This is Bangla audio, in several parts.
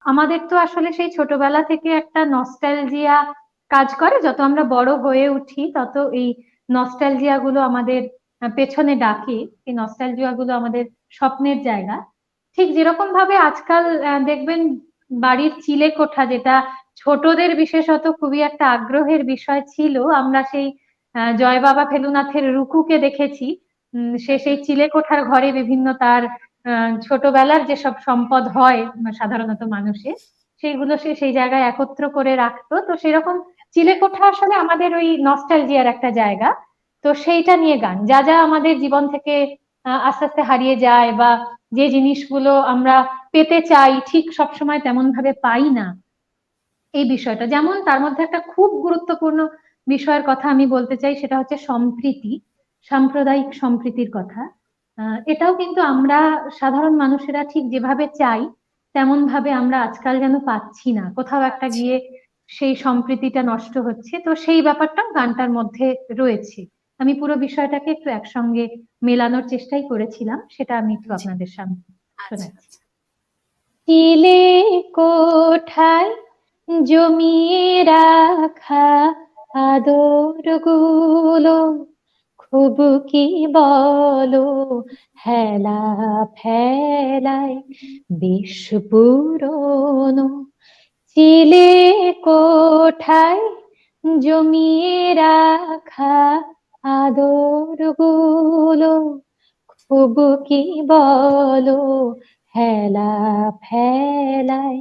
আমাদের তো আসলে সেই ছোটবেলা থেকে একটা নস্টালজিয়া কাজ করে, যত আমরা বড় হয়ে উঠি তত এই নস্টালজিয়া গুলো আমাদের পেছনে ডাকে। এই নস্টালজিয়া গুলো আমাদের স্বপ্নের জায়গা। ঠিক যেরকম ভাবে আজকাল দেখবেন বাড়ির চিলে কোঠা, যেটা ছোটদের বিশেষত খুবই একটা আগ্রহের বিষয় ছিল। আমরা সেই জয় বাবা ফেলুনাথের রুকুকে দেখেছি। সে সেই চিলে কোঠার ঘরে বিভিন্ন তার ছোটবেলার যেসব সম্পদ হয় সাধারণত মানুষের, সেইগুলো সে সেই জায়গায় একত্র করে রাখতো। তো সেরকম চিলেকোঠা আসলে আমাদের ওই নস্টালজিয়ার একটা জায়গা। তো সেইটা নিয়ে গান, যা যা আমাদের জীবন থেকে আস্তে আস্তে হারিয়ে যায়, বা যে জিনিসগুলো আমরা পেতে চাই ঠিক সবসময় তেমন ভাবে পাই না, এই বিষয়টা। যেমন তার মধ্যে একটা খুব গুরুত্বপূর্ণ বিষয়ের কথা আমি বলতে চাই, সেটা হচ্ছে সম্প্রীতি, সাম্প্রদায়িক সম্প্রীতির কথা। এটাও কিন্তু আমরা সাধারণ মানুষেরা ঠিক যেভাবে চাই তেমন ভাবে আমরা আজকাল যেন পাচ্ছি না, কোথাও একটা গিয়ে সেই সম্প্রীতিটা নষ্ট হচ্ছে। তো সেই ব্যাপারটাও গানটার মধ্যে রয়েছে। আমি পুরো বিষয়টাকে একটু একসঙ্গে মেলানোর চেষ্টাই করেছিলাম, সেটা আমি একটু জি। আপনাদের সামনে আচ্ছা শোনাচ্ছি। আচ্ছা। চিলে কোঠায় জমিয়ে রাখা আদর গুলো খুব কি বলো হেলা ফেলায় বেশ পুরনো। চিলে কোঠায় জমিয়ে রাখা আদর গুলো খুব কি বলো হেলা ফেলায়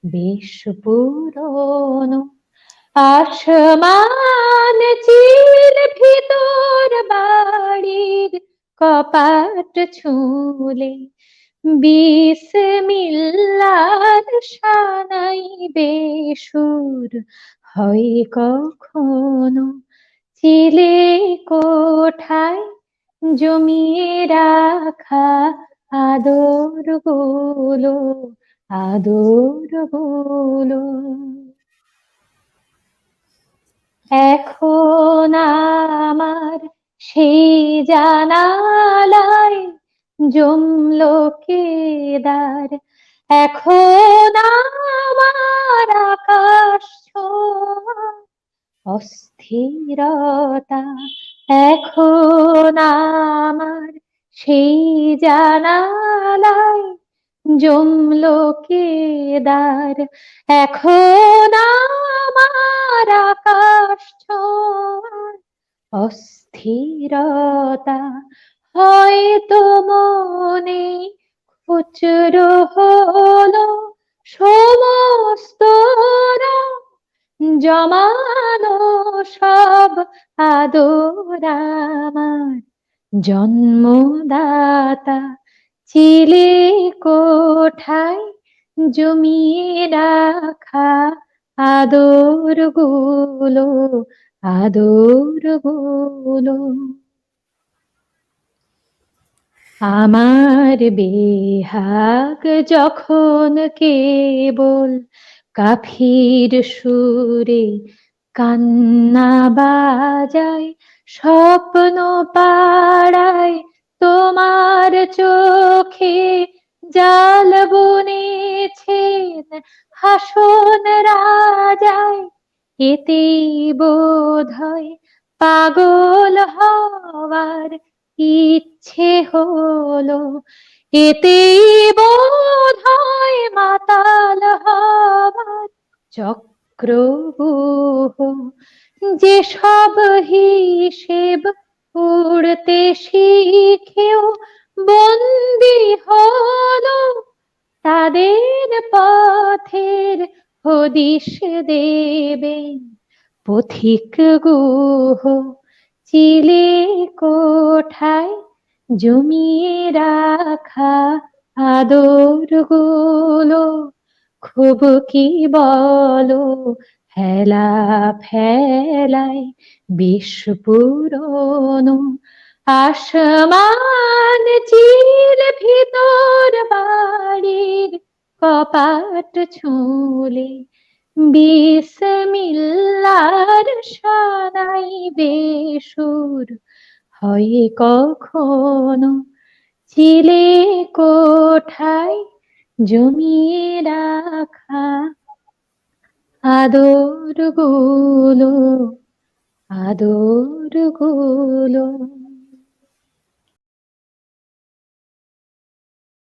বেশ পুরনো। আসমান চিল ভিতর বাড়ির কপাট ছুঁলে বিসমিল্লার সানাই বেসুর হয় কখনো। চিলে কোঠায় জমিয়ে রাখা আদর গুলো, আদর গুলো এখন আমার সেই জানালায় জমলো কেদার। এখন আমার আকাশ ছোঁয়া অস্থিরতা। এখন আমার সেই জানালায় জমলো কেদার। এখন আমার আকাশ ছোঁয়ার অস্থিরতা। হয়তো মনে খুচরো হলো সমস্ত রং জমানো সব আদর আমার জন্মদাতা। চিলে কোঠায় জমিয়ে রাখা আদর গুলো, আদর গুলো আমার বেহাগ যখন কেবল কাফির সুরে কান্না বাজায়, স্বপ্ন পাড়ায় তোমার চোখে জাল বুনেছেন হাসন রাজায়। এতেই বোধ হয় পাগল হওয়ার ইচ্ছে হলো, এতেই বোধ হয় মাতাল হবার চক্রব্যূহ। যে সব হিসেব উড়তে শিখেও বন্দি হলো, তাদের পথের হদিশ দেবেন পথিক গুহ। চিলে কোঠায় জমিয়ে রাখা আদর গুলো খুব কি বলো হেলা ফেলায় বেশ পুরনো। আসমান চিল ভিতর বাড়ির কপাট ছুঁলে বিসমিল্লার সানাই বেসুর হয় কখনো। চিলে কোঠায় জমিয়ে রাখা আদর গুলো, আদর গুলো